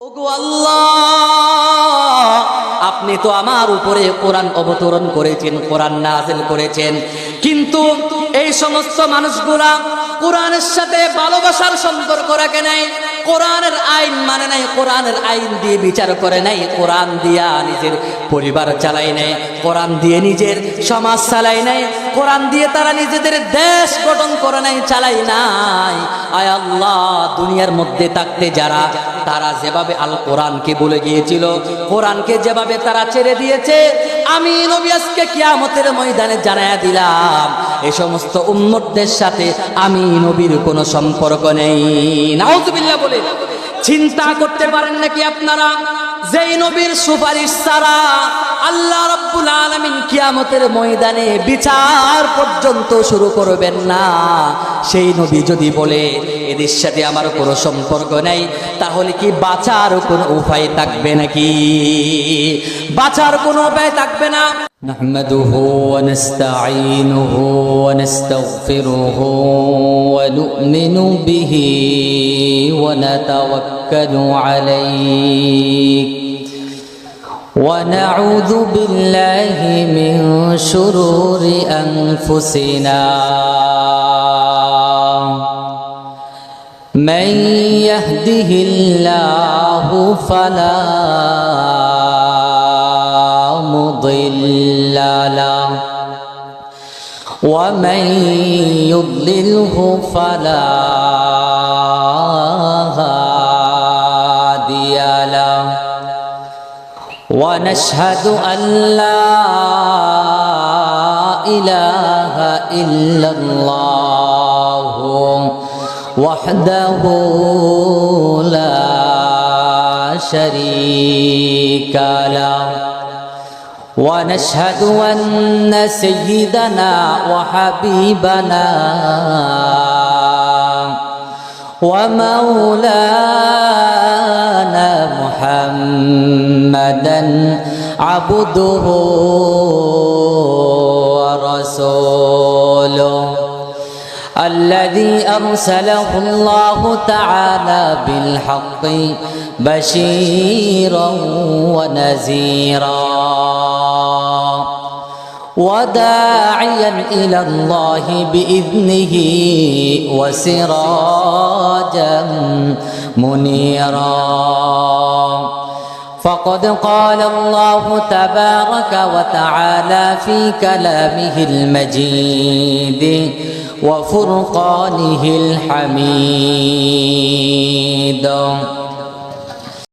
ওগো আল্লাহ, আপনি তো আমার উপরে কোরআন অবতরণ করেছেন, কোরআন নাযিল করেছেন, কিন্তু এই সমস্ত মানুষগুলা কোরআনের সাথে ভালোবাসার সম্পর্ক রাখে নাই, কোরআনের আইন মানে নাই, কোরআনের আইন দিয়ে বিচার করে নাই, কোরআন দিয়া নিজের পরিবার চালাই নাই, কোরআন দিয়ে নিজের সমাজ চালাই নাই, কোরআন দিয়ে তারা নিজেদের দেশ গঠন করে নাই, চালাই নাই। আয় আল্লাহ, দুনিয়ার মধ্যে থাকতে যারা তারা যেভাবে আল কোরআনকে বলে গিয়েছিল, কোরআনকে যেভাবে তারা ছেড়ে দিয়েছে, আমি নবী আজকে কিয়ামতের ময়দানে জানায়া দিলাম এই সমস্ত উম্মতদের সাথে আমি নবীর কোনো সম্পর্ক নেই। নাউজুবিল্লাহ বলে চিন্তা করতে পারেন নাকি আপনারা, যেই নবীর সুপারিশ ছাড়া আল্লাহ রাব্বুল আলামিন কিয়ামতের ময়দানে বিচার পর্যন্ত শুরু করবেন না, সেই নবী যদি বলে এদের সাথে আমার কোনো সম্পর্ক নেই, তাহলে কি বাঁচার কোনো উপায় থাকবে নাকি? বাঁচার কোনো উপায় থাকবে না। نحمده ونستعينه ونستغفره ونؤمن به ونتوكل عليه ونعوذ بالله من شرور أنفسنا من يهده الله فلا مضل له ومن يضلله فلا هادي له ونشهد أن لا إله إلا الله وحده لا شريك له ونشهد أن سيدنا وحبيبنا ومولانا محمدا عبده ورسوله الذي أرسله الله تعالى بالحق بشيرا ونذيرا وداعيا إلى الله بإذنه وسراجا منيرا فقد قال الله تبارك وتعالى في كلامه المجيد وفرقانه الحميد